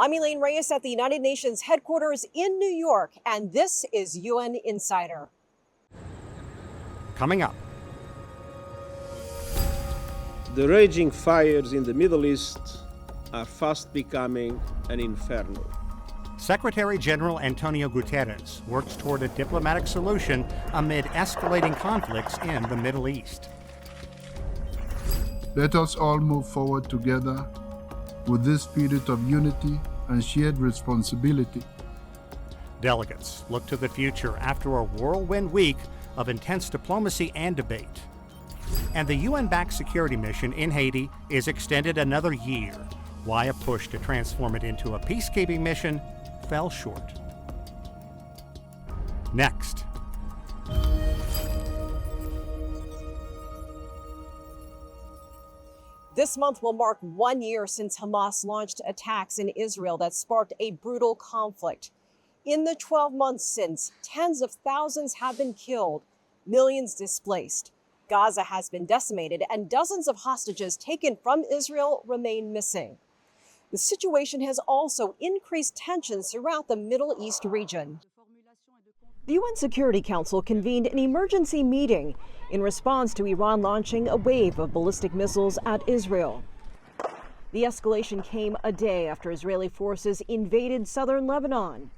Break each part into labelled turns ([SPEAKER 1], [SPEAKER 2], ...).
[SPEAKER 1] I'm Elaine Reyes at the United Nations headquarters in New York, and this is UN Insider.
[SPEAKER 2] Coming up.
[SPEAKER 3] The raging fires in the Middle East are fast becoming an inferno.
[SPEAKER 2] Secretary General Antonio Guterres works toward a diplomatic solution amid escalating conflicts in the Middle East.
[SPEAKER 4] Let us all move forward together with this spirit of unity and shared responsibility.
[SPEAKER 2] Delegates look to the future after a whirlwind week of intense diplomacy and debate. And the UN-backed security mission in Haiti is extended another year. Why a push to transform it into a peacekeeping mission fell short. Next.
[SPEAKER 1] This month will mark 1 year since Hamas launched attacks in Israel that sparked a brutal conflict. In the 12 months since, tens of thousands have been killed, millions displaced. Gaza has been decimated, and dozens of hostages taken from Israel remain missing. The situation has also increased tensions throughout the Middle East region. The UN Security Council convened an emergency meeting in response to Iran launching a wave of ballistic missiles at Israel. The escalation came a day after Israeli forces invaded southern Lebanon.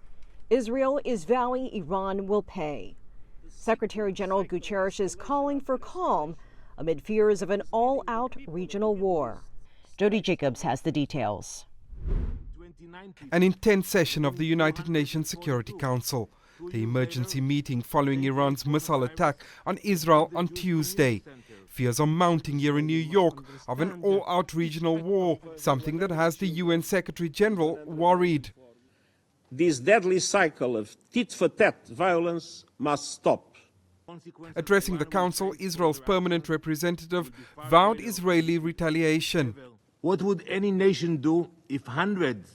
[SPEAKER 1] Israel is vowing Iran will pay. Secretary General Guterres is calling for calm amid fears of an all-out regional war. Jody Jacobs has the details.
[SPEAKER 5] An intense session of the United Nations Security Council. The emergency meeting following Iran's missile attack on Israel on Tuesday. Fears are mounting here in New York of an all-out regional war, something that has the UN Secretary General worried.
[SPEAKER 3] This deadly cycle of tit-for-tat violence must stop.
[SPEAKER 5] Addressing the Council, Israel's permanent representative vowed Israeli retaliation.
[SPEAKER 6] What would any nation do if hundreds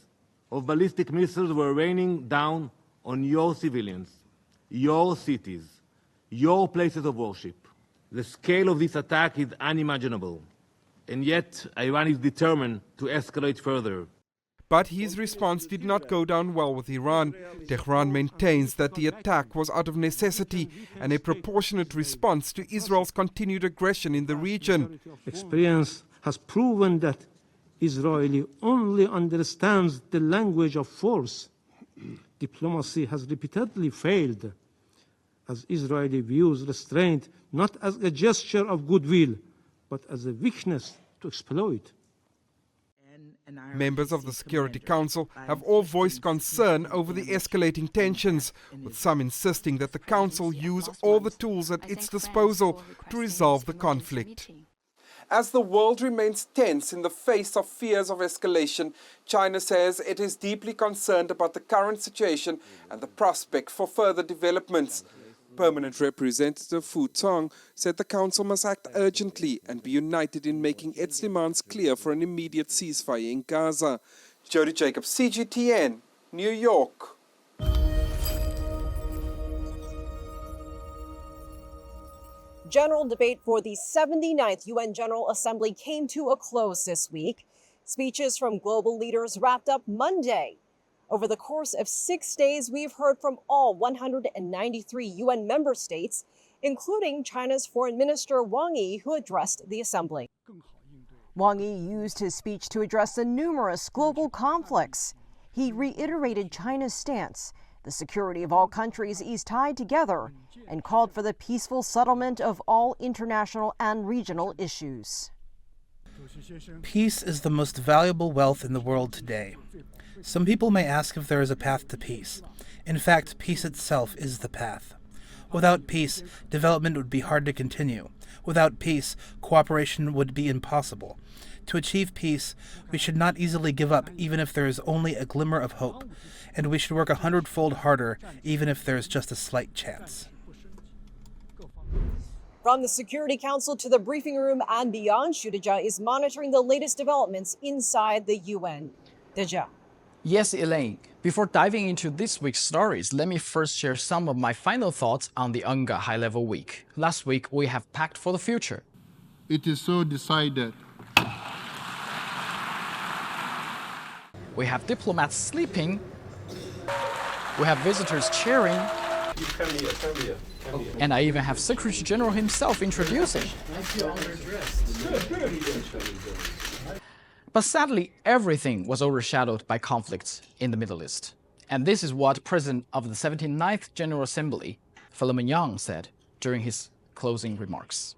[SPEAKER 6] of ballistic missiles were raining down on your civilians, your cities, your places of worship? The scale of this attack is unimaginable, and yet Iran is determined to escalate further.
[SPEAKER 5] But his response did not go down well with Iran. Tehran maintains that the attack was out of necessity and a proportionate response to Israel's continued aggression in the region.
[SPEAKER 7] Experience has proven that Israel only understands the language of force. Diplomacy has repeatedly failed, as Israel views restraint not as a gesture of goodwill, but as a weakness to exploit.
[SPEAKER 5] Members of the Security Council have all voiced concern over the escalating tensions, with some insisting that the Council use all the tools at its disposal to resolve the conflict. As the world remains tense in the face of fears of escalation, China says it is deeply concerned about the current situation and the prospect for further developments. Permanent Representative Fu Tong said the Council must act urgently and be united in making its demands clear for an immediate ceasefire in Gaza. Jody Jacobs, CGTN, New York.
[SPEAKER 1] General debate for the 79th UN General Assembly came to a close this week. Speeches from global leaders wrapped up Monday. Over the course of 6 days, we've heard from all 193 UN member states, including China's Foreign Minister Wang Yi, who addressed the assembly. Wang Yi used his speech to address the numerous global conflicts. He reiterated China's stance. The security of all countries is tied together, and called for the peaceful settlement of all international and regional issues.
[SPEAKER 8] Peace is the most valuable wealth in the world today. Some people may ask if there is a path to peace. In fact, peace itself is the path. Without peace, development would be hard to continue. Without peace, cooperation would be impossible. To achieve peace, we should not easily give up, even if there is only a glimmer of hope. And we should work 100-fold harder, even if there is just a slight chance.
[SPEAKER 1] From the Security Council to the briefing room and beyond, Shu Deja is monitoring the latest developments inside the UN. Deja.
[SPEAKER 9] Yes, Elaine. Before diving into this week's stories, let me first share some of my final thoughts on the UNGA high-level week. Last week, we have packed for the future.
[SPEAKER 4] It is so decided.
[SPEAKER 9] We have diplomats sleeping. We have visitors cheering.
[SPEAKER 3] Come here.
[SPEAKER 9] And I even have Secretary General himself introducing. But sadly, everything was overshadowed by conflicts in the Middle East. And this is what President of the 79th General Assembly, Philemon Young, said during his closing remarks.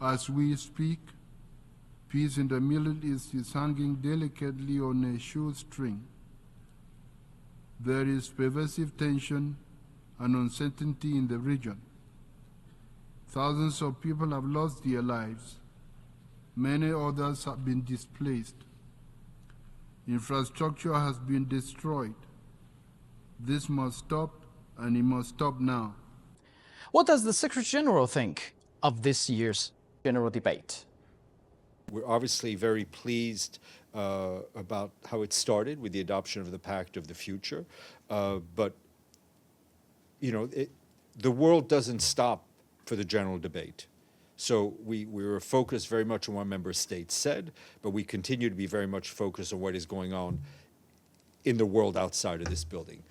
[SPEAKER 4] As we speak, peace in the Middle East is hanging delicately on a shoestring. There is pervasive tension and uncertainty in the region. Thousands of people have lost their lives. Many others have been displaced. Infrastructure has been destroyed. This must stop, and it must stop now.
[SPEAKER 9] What does the Secretary General think of this year's general debate?
[SPEAKER 10] We're obviously very pleased about how it started with the adoption of the Pact of the Future. But, you know, the world doesn't stop for the general debate. So we were focused very much on what member states said, but we continue to be very much focused on what is going on in the world outside of this building.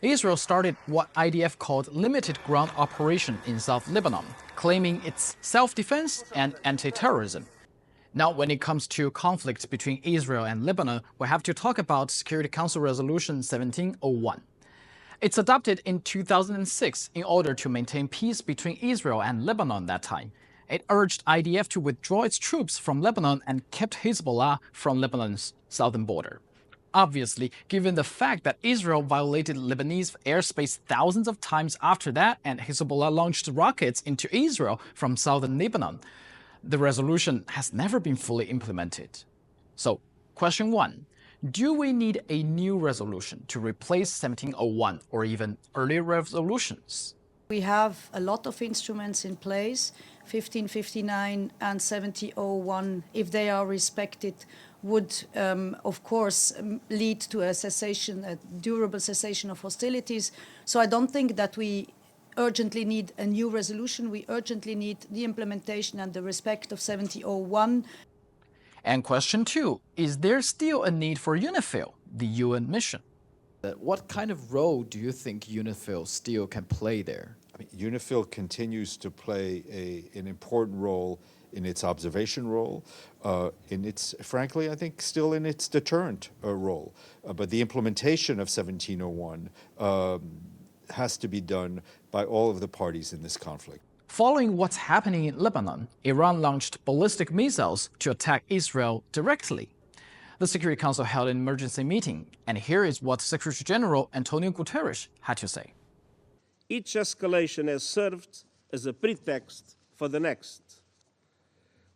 [SPEAKER 9] Israel started what IDF called limited ground operation in South Lebanon, claiming it's self-defense and anti-terrorism. Now, when it comes to conflict between Israel and Lebanon, we have to talk about Security Council Resolution 1701. It's adopted in 2006 in order to maintain peace between Israel and Lebanon that time. It urged IDF to withdraw its troops from Lebanon and kept Hezbollah from Lebanon's southern border. Obviously, given the fact that Israel violated Lebanese airspace thousands of times after that and Hezbollah launched rockets into Israel from southern Lebanon, the resolution has never been fully implemented. So, question 1. Do we need a new resolution to replace 1701 or even earlier resolutions?
[SPEAKER 11] We have a lot of instruments in place. 1559 and 1701, if they are respected, would, of course, lead to a cessation, a durable cessation of hostilities. So I don't think that we urgently need a new resolution. We urgently need the implementation and the respect of 1701.
[SPEAKER 9] And question 2, is there still a need for UNIFIL, the UN mission?
[SPEAKER 12] What kind of role do you think UNIFIL still can play there?
[SPEAKER 10] UNIFIL continues to play an important role in its observation role, in its, frankly, I think, still in its deterrent role. But the implementation of 1701 has to be done by all of the parties in this conflict.
[SPEAKER 9] Following what's happening in Lebanon, Iran launched ballistic missiles to attack Israel directly. The Security Council held an emergency meeting, and here is what Secretary General Antonio Guterres had to say.
[SPEAKER 3] Each escalation has served as a pretext for the next.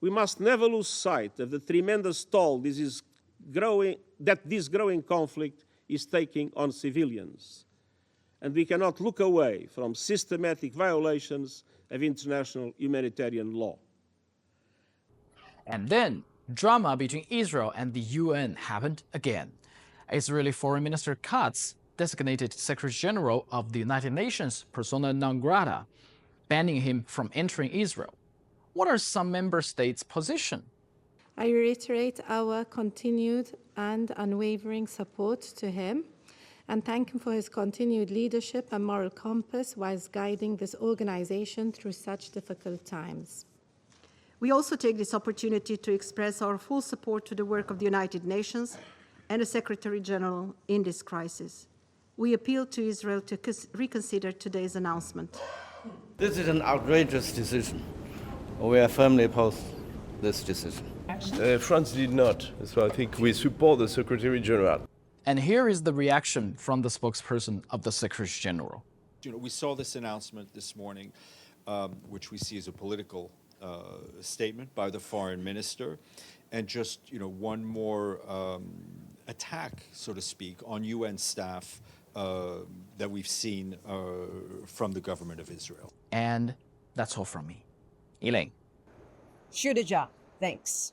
[SPEAKER 3] We must never lose sight of the tremendous toll this growing conflict is taking on civilians. And we cannot look away from systematic violations of international humanitarian law.
[SPEAKER 9] And then, drama between Israel and the UN happened again. Israeli Foreign Minister Katz designated Secretary General of the United Nations persona non grata, banning him from entering Israel. What are some member states' position?
[SPEAKER 13] I reiterate our continued and unwavering support to him and thank him for his continued leadership and moral compass whilst guiding this organization through such difficult times.
[SPEAKER 14] We also take this opportunity to express our full support to the work of the United Nations and the Secretary General in this crisis. We appeal to Israel to reconsider today's announcement.
[SPEAKER 15] This is an outrageous decision. We are firmly opposed to this decision.
[SPEAKER 16] France did not, so I think we support the Secretary General.
[SPEAKER 9] And here is the reaction from the spokesperson of the Secretary General.
[SPEAKER 10] You know, we saw this announcement this morning, which we see as a political statement by the foreign minister, and just, you know, one more attack, so to speak, on UN staff that we've seen from the government of Israel.
[SPEAKER 9] And that's all from me. Elaine.
[SPEAKER 1] Shudaja, thanks.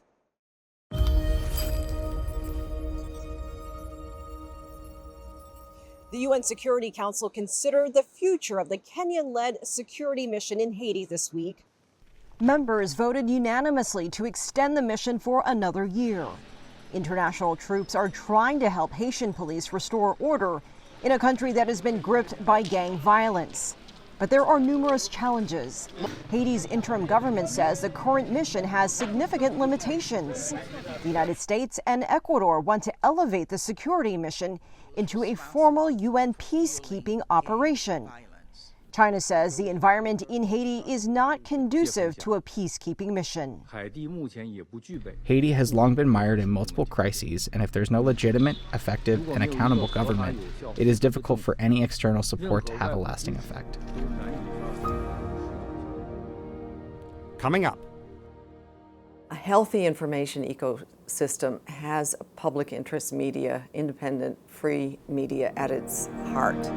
[SPEAKER 1] The UN Security Council considered the future of the Kenyan-led security mission in Haiti this week. Members voted unanimously to extend the mission for another year. International troops are trying to help Haitian police restore order in a country that has been gripped by gang violence. But there are numerous challenges. Haiti's interim government says the current mission has significant limitations. The United States and Ecuador want to elevate the security mission into a formal UN peacekeeping operation. China says the environment in Haiti is not conducive to a peacekeeping mission.
[SPEAKER 17] Haiti has long been mired in multiple crises, and if there's no legitimate, effective, and accountable government, it is difficult for any external support to have a lasting effect.
[SPEAKER 2] Coming up.
[SPEAKER 18] A healthy information ecosystem has public interest media, independent, free media at its heart.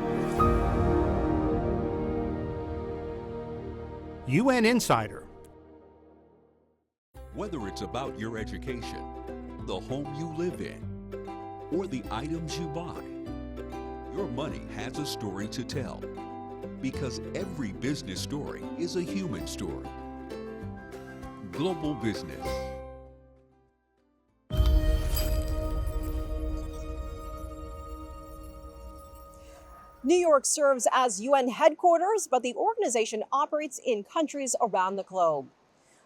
[SPEAKER 2] UN Insider.
[SPEAKER 19] Whether it's about your education, the home you live in, or the items you buy, your money has a story to tell. Because every business story is a human story. Global Business.
[SPEAKER 1] New York serves as UN headquarters, but the organization operates in countries around the globe.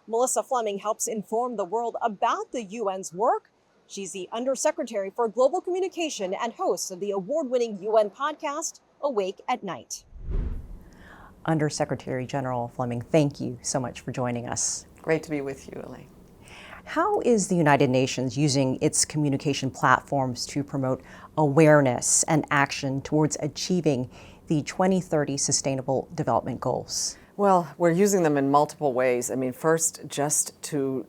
[SPEAKER 1] Melissa Fleming helps inform the world about the UN's work. She's the Undersecretary for Global Communication and host of the award-winning UN podcast, Awake at Night. Undersecretary General Fleming, thank you so much for joining us.
[SPEAKER 18] Great to be with you, Elaine.
[SPEAKER 1] How is the United Nations using its communication platforms to promote awareness and action towards achieving the 2030 Sustainable Development Goals?
[SPEAKER 18] Well, we're using them in multiple ways. I mean, first, just to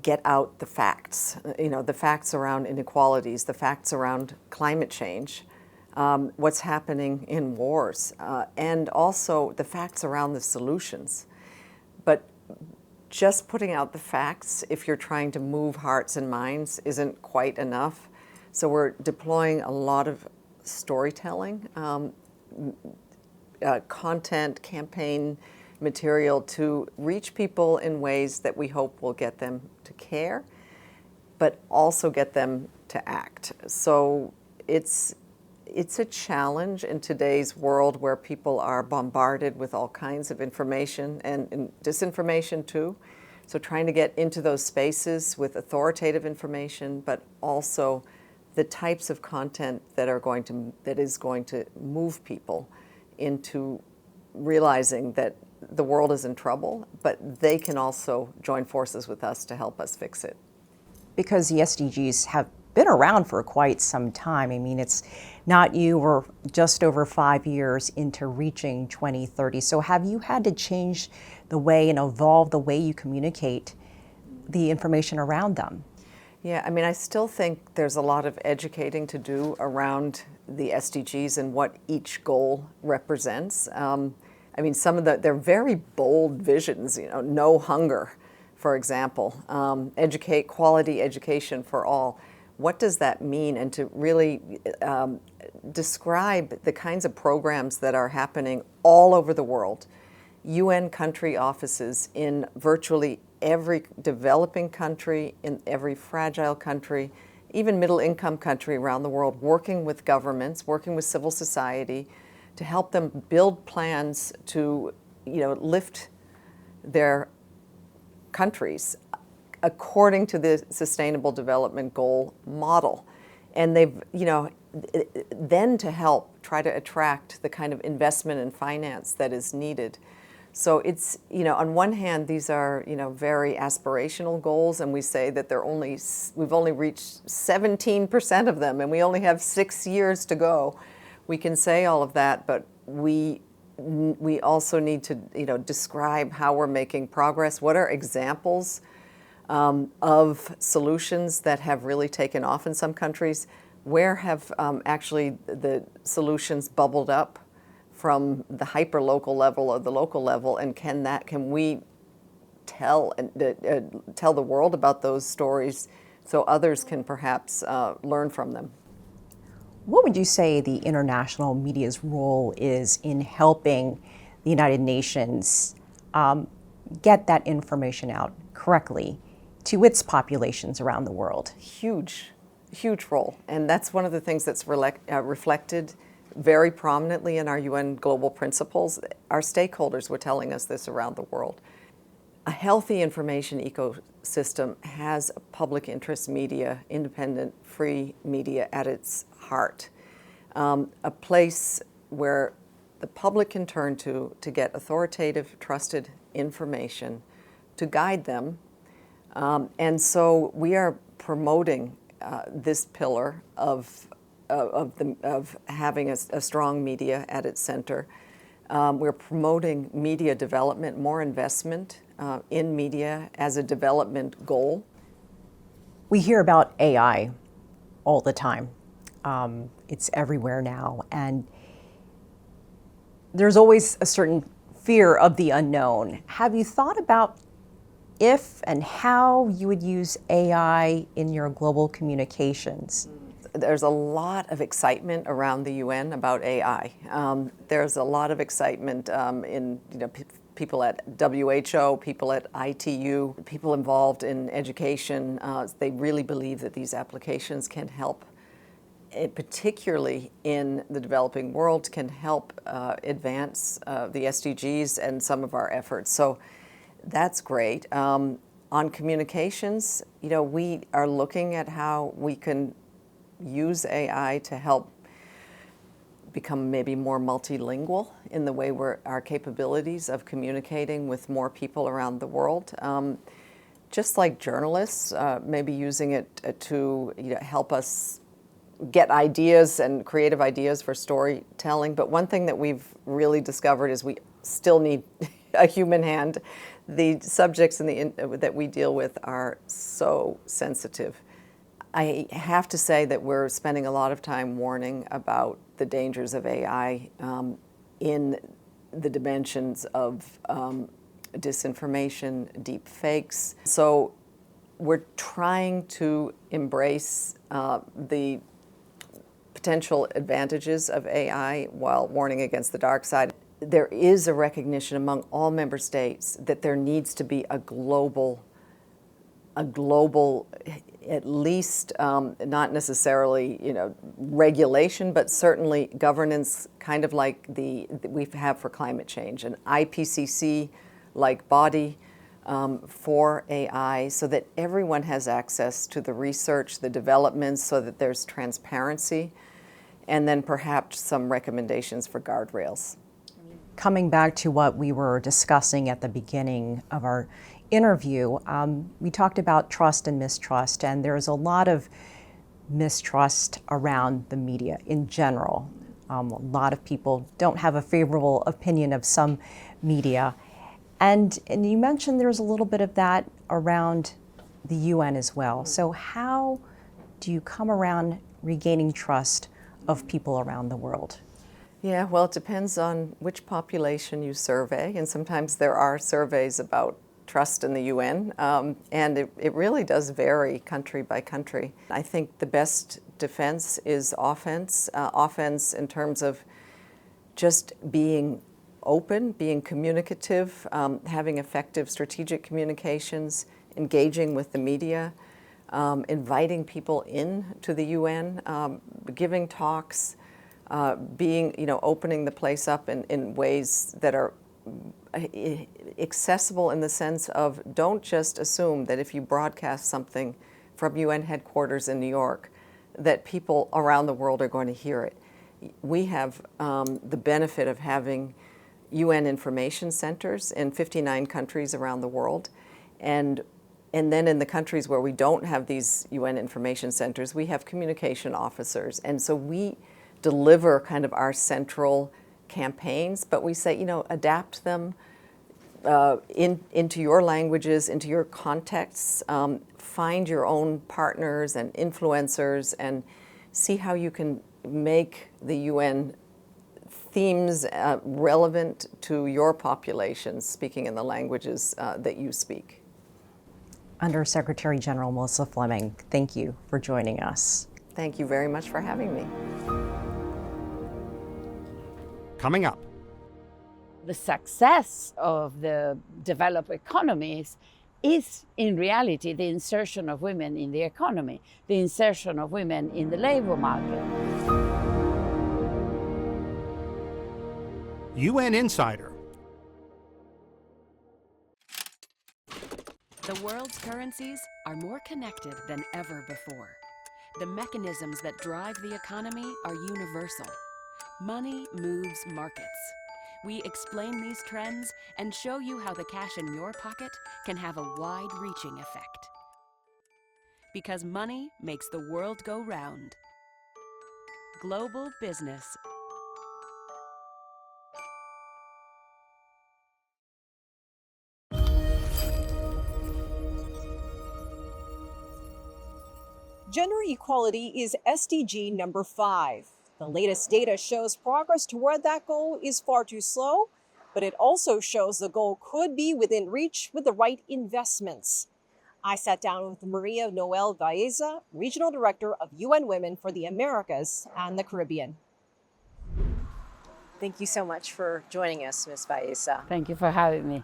[SPEAKER 18] get out the facts, the facts around inequalities, the facts around climate change, what's happening in wars, and also the facts around the solutions. But just putting out the facts, if you're trying to move hearts and minds, isn't quite enough. So we're deploying a lot of storytelling, content, campaign material to reach people in ways that we hope will get them to care, but also get them to act. So it's a challenge in today's world where people are bombarded with all kinds of information and disinformation too. So trying to get into those spaces with authoritative information, but also the types of content that is going to move people into realizing that the world is in trouble, but they can also join forces with us to help us fix it.
[SPEAKER 1] Because the SDGs have been around for quite some time. I mean, it's not you or just over 5 years into reaching 2030. So have you had to change the way and evolve the way you communicate the information around them?
[SPEAKER 18] Yeah, I mean, I still think there's a lot of educating to do around the SDGs and what each goal represents. I mean, they're very bold visions, no hunger, for example, quality education for all. What does that mean? And to really describe the kinds of programs that are happening all over the world. UN country offices in virtually every developing country, in every fragile country, even middle-income country around the world, working with governments, working with civil society to help them build plans to, lift their countries according to the Sustainable Development Goal model. And they've, then to help try to attract the kind of investment and finance that is needed. So it's, on one hand, these are, very aspirational goals, and we say that we've only reached 17% of them, and we only have 6 years to go. We can say all of that, but we also need to, describe how we're making progress. What are examples of solutions that have really taken off in some countries? Where have actually the solutions bubbled up from the hyper-local level or the local level, and can we tell the world about those stories so others can perhaps learn from them?
[SPEAKER 1] What would you say the international media's role is in helping the United Nations get that information out correctly to its populations around the world?
[SPEAKER 18] Huge. huge role, and that's one of the things that's reflected very prominently in our UN global principles. Our stakeholders were telling us this around the world. A healthy information ecosystem has public interest media, independent, free media at its heart. A place where the public can turn to get authoritative, trusted information to guide them. And so we are promoting this pillar of having a strong media at its center. We're promoting media development, more investment in media as a development goal.
[SPEAKER 1] We hear about AI all the time. It's everywhere now, and there's always a certain fear of the unknown. Have you thought about if and how you would use AI in your global communications?
[SPEAKER 18] There's a lot of excitement around the UN about AI. There's a lot of excitement in people at WHO, people at ITU, people involved in education. They really believe that these applications can help, particularly in the developing world, can help advance the SDGs and some of our efforts. So that's great. On communications, we are looking at how we can use AI to help become maybe more multilingual in the way our capabilities of communicating with more people around the world. Just like journalists, maybe using it to help us get ideas and creative ideas for storytelling. But one thing that we've really discovered is we still need a human hand. The subjects that we deal with are so sensitive. I have to say that we're spending a lot of time warning about the dangers of AI in the dimensions of disinformation, deep fakes. So we're trying to embrace the potential advantages of AI while warning against the dark side. There is a recognition among all member states that there needs to be a global, at least not necessarily, regulation, but certainly governance, kind of like we have for climate change, an IPCC-like body for AI, so that everyone has access to the research, the developments, so that there's transparency, and then perhaps some recommendations for guardrails.
[SPEAKER 1] Coming back to what we were discussing at the beginning of our interview, we talked about trust and mistrust, and there's a lot of mistrust around the media in general. A lot of people don't have a favorable opinion of some media. And you mentioned there's a little bit of that around the UN as well. So how do you come around regaining trust of people around the world?
[SPEAKER 18] Yeah, well, it depends on which population you survey, and sometimes there are surveys about trust in the UN, and it really does vary country by country. I think the best defense is offense. Offense in terms of just being open, being communicative, having effective strategic communications, engaging with the media, inviting people in to the UN, giving talks, opening the place up in ways that are accessible in the sense of don't just assume that if you broadcast something from UN headquarters in New York that people around the world are going to hear it. We have the benefit of having UN information centers in 59 countries around the world, and then in the countries where we don't have these UN information centers, we have communication officers, and so we deliver kind of our central campaigns, but we say, adapt them into your languages, into your contexts, find your own partners and influencers, and see how you can make the UN themes relevant to your populations, speaking in the languages that you speak.
[SPEAKER 1] Under Secretary General Melissa Fleming, thank you for joining us.
[SPEAKER 18] Thank you very much for having me.
[SPEAKER 2] Coming up.
[SPEAKER 20] The success of the developed economies is in reality the insertion of women in the economy, the insertion of women in the labor market.
[SPEAKER 2] UN Insider.
[SPEAKER 21] The world's currencies are more connected than ever before. The mechanisms that drive the economy are universal. Money moves markets. We explain these trends and show you how the cash in your pocket can have a wide-reaching effect. Because money makes the world go round. Global business.
[SPEAKER 1] Gender equality is SDG number 5. The latest data shows progress toward that goal is far too slow, but it also shows the goal could be within reach with the right investments. I sat down with Maria Noel Baeza, Regional Director of UN Women for the Americas and the Caribbean. Thank you so much for joining us, Ms. Baeza.
[SPEAKER 20] Thank you for having me.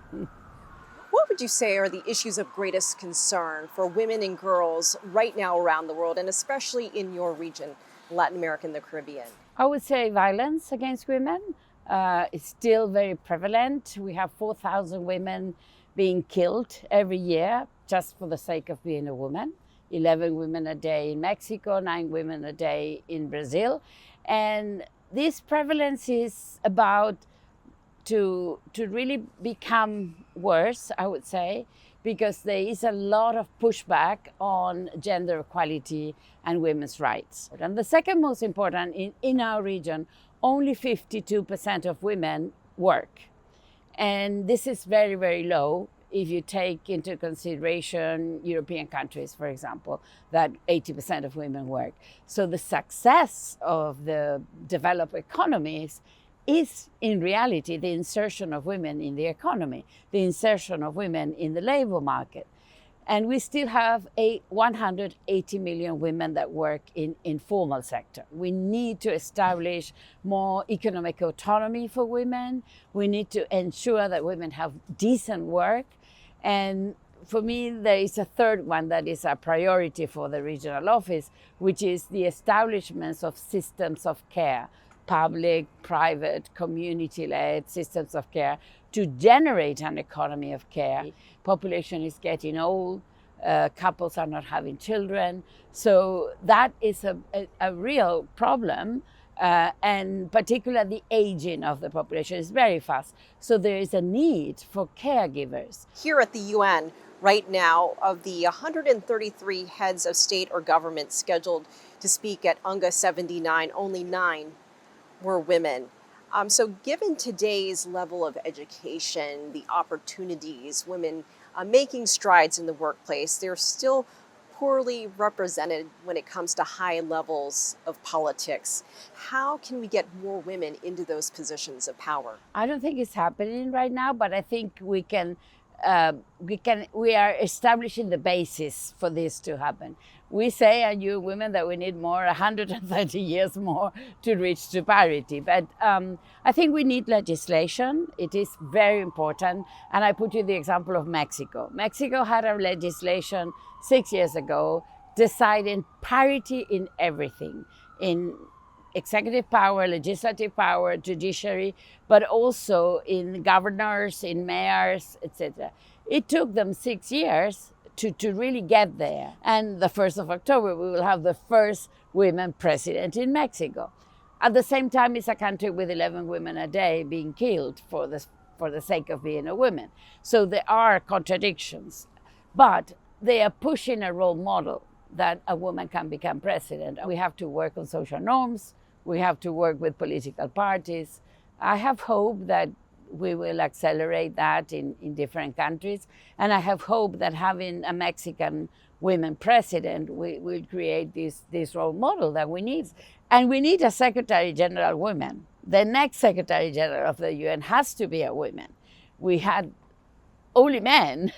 [SPEAKER 1] What would you say are the issues of greatest concern for women and girls right now around the world, and especially in your region, Latin America and the Caribbean?
[SPEAKER 20] I would say violence against women is still very prevalent. We have 4,000 women being killed every year just for the sake of being a woman. 11 women a day in Mexico, 9 women a day in Brazil. And this prevalence is about to really become worse, I would say, because there is a lot of pushback on gender equality and women's rights. And the second most important, in our region, only 52% of women work. And this is very, very low if you take into consideration European countries, for example, that 80% of women work. So the success of the developed economies is in reality the insertion of women in the economy, the insertion of women in the labor market. And we still have 180 million women that work in informal sector. We need to establish more economic autonomy for women. We need to ensure that women have decent work. And for me, there is a third one that is a priority for the regional office, which is the establishment of systems of care, public, private, community-led systems of care to generate an economy of care. Population is getting old, couples are not having children. So that is a real problem, and particularly the aging of the population is very fast. So there is a need for caregivers.
[SPEAKER 1] Here at the UN, right now, of the 133 heads of state or government scheduled to speak at UNGA 79, only 9 were women. So given today's level of education, the opportunities, women making strides in the workplace, they're still poorly represented when it comes to high levels of politics. How can we get more women into those positions of power?
[SPEAKER 20] I don't think it's happening right now, but I think we are establishing the basis for this to happen. We say, and you women, that we need more, 130 years more to reach to parity. But I think we need legislation. It is very important. And I put you the example of Mexico. Mexico had a legislation 6 years ago deciding parity in everything, in executive power, legislative power, judiciary, but also in governors, in mayors, etc. It took them 6 years to really get there. And the 1st of October, we will have the first women president in Mexico. At the same time, it's a country with 11 women a day being killed for the sake of being a woman. So there are contradictions, but they are pushing a role model that a woman can become president. We have to work on social norms. We have to work with political parties. I have hope that we will accelerate that in different countries. And I have hope that having a Mexican women president will create this role model that we need. And we need a Secretary General woman. The next Secretary General of the UN has to be a woman. We had only men.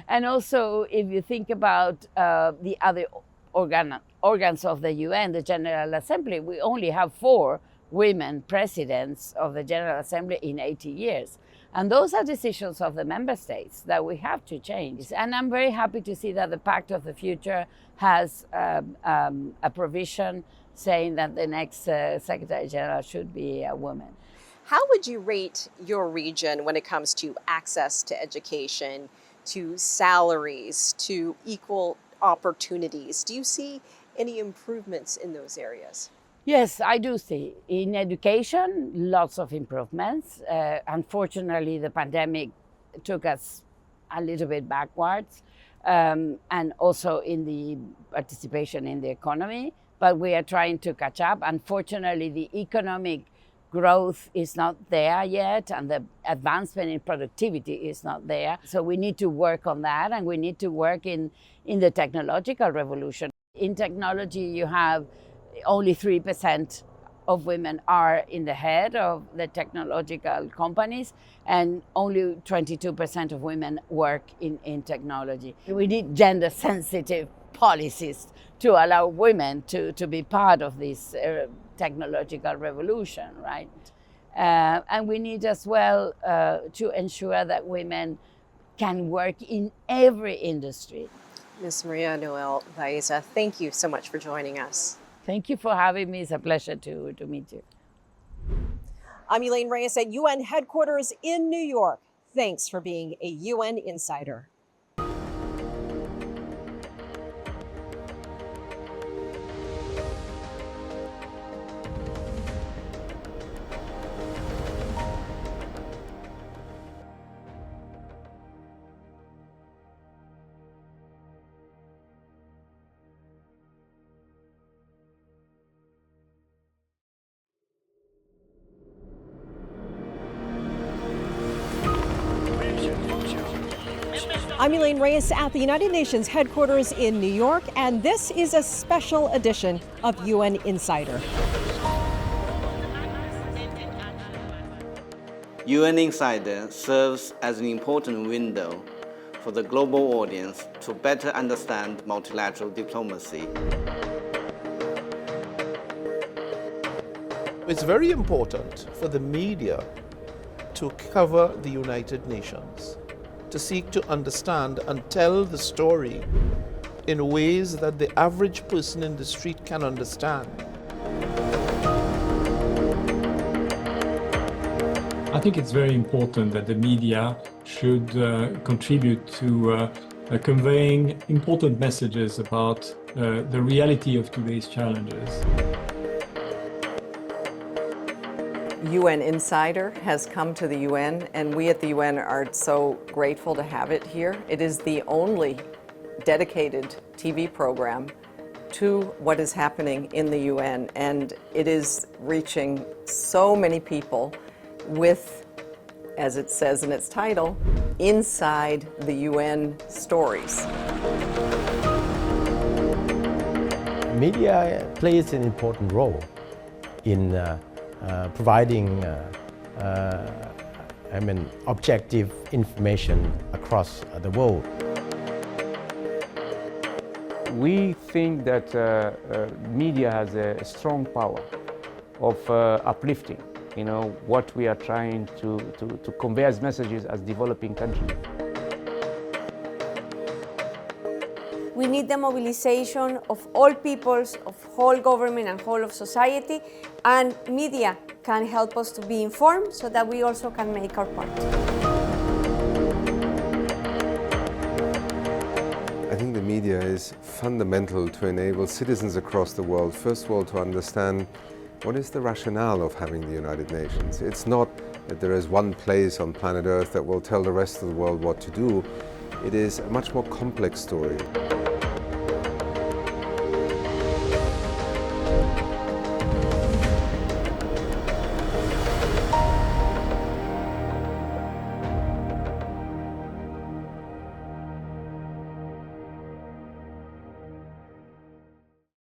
[SPEAKER 20] And also, if you think about the other organs of the UN, the General Assembly, we only have 4 women presidents of the General Assembly in 80 years. And those are decisions of the member states that we have to change. And I'm very happy to see that the Pact of the Future has a provision saying that the next Secretary General should be a woman.
[SPEAKER 1] How would you rate your region when it comes to access to education, to salaries, to equal opportunities? Do you see any improvements in those areas?
[SPEAKER 20] Yes, I do see. In education, lots of improvements. Unfortunately, the pandemic took us a little bit backwards, and also in the participation in the economy, but we are trying to catch up. Unfortunately, the economic growth is not there yet, and the advancement in productivity is not there. So we need to work on that, and we need to work in the technological revolution. In technology, you have only 3% of women are in the head of the technological companies, and only 22% of women work in technology. We need gender-sensitive policies to allow women to be part of this technological revolution, right? And we need as well to ensure that women can work in every industry.
[SPEAKER 1] Ms. Maria Noel Baeza, thank you so much for joining us.
[SPEAKER 20] Thank you for having me. It's a pleasure to meet you.
[SPEAKER 1] I'm Elaine Reyes at UN headquarters in New York. Thanks for being a UN Insider. I'm Elaine Reyes at the United Nations headquarters in New York, and this is a special edition of UN Insider.
[SPEAKER 15] UN Insider serves as an important window for the global audience to better understand multilateral diplomacy.
[SPEAKER 6] It's very important for the media to cover the United Nations, to seek to understand and tell the story in ways that the average person in the street can understand.
[SPEAKER 22] I think it's very important that the media should contribute to conveying important messages about the reality of today's challenges.
[SPEAKER 18] UN Insider has come to the UN, and we at the UN are so grateful to have it here. It is the only dedicated TV program to what is happening in the UN, and it is reaching so many people with, as it says in its title, inside the UN stories.
[SPEAKER 23] Media plays an important role in providing objective information across the world.
[SPEAKER 24] We think that media has a strong power of uplifting, what we are trying to convey as messages as developing countries.
[SPEAKER 25] We need the mobilization of all peoples, of whole government and whole of society, and media can help us to be informed so that we also can make our part.
[SPEAKER 26] I think the media is fundamental to enable citizens across the world, first of all, to understand what is the rationale of having the United Nations. It's not that there is one place on planet Earth that will tell the rest of the world what to do. It is a much more complex story.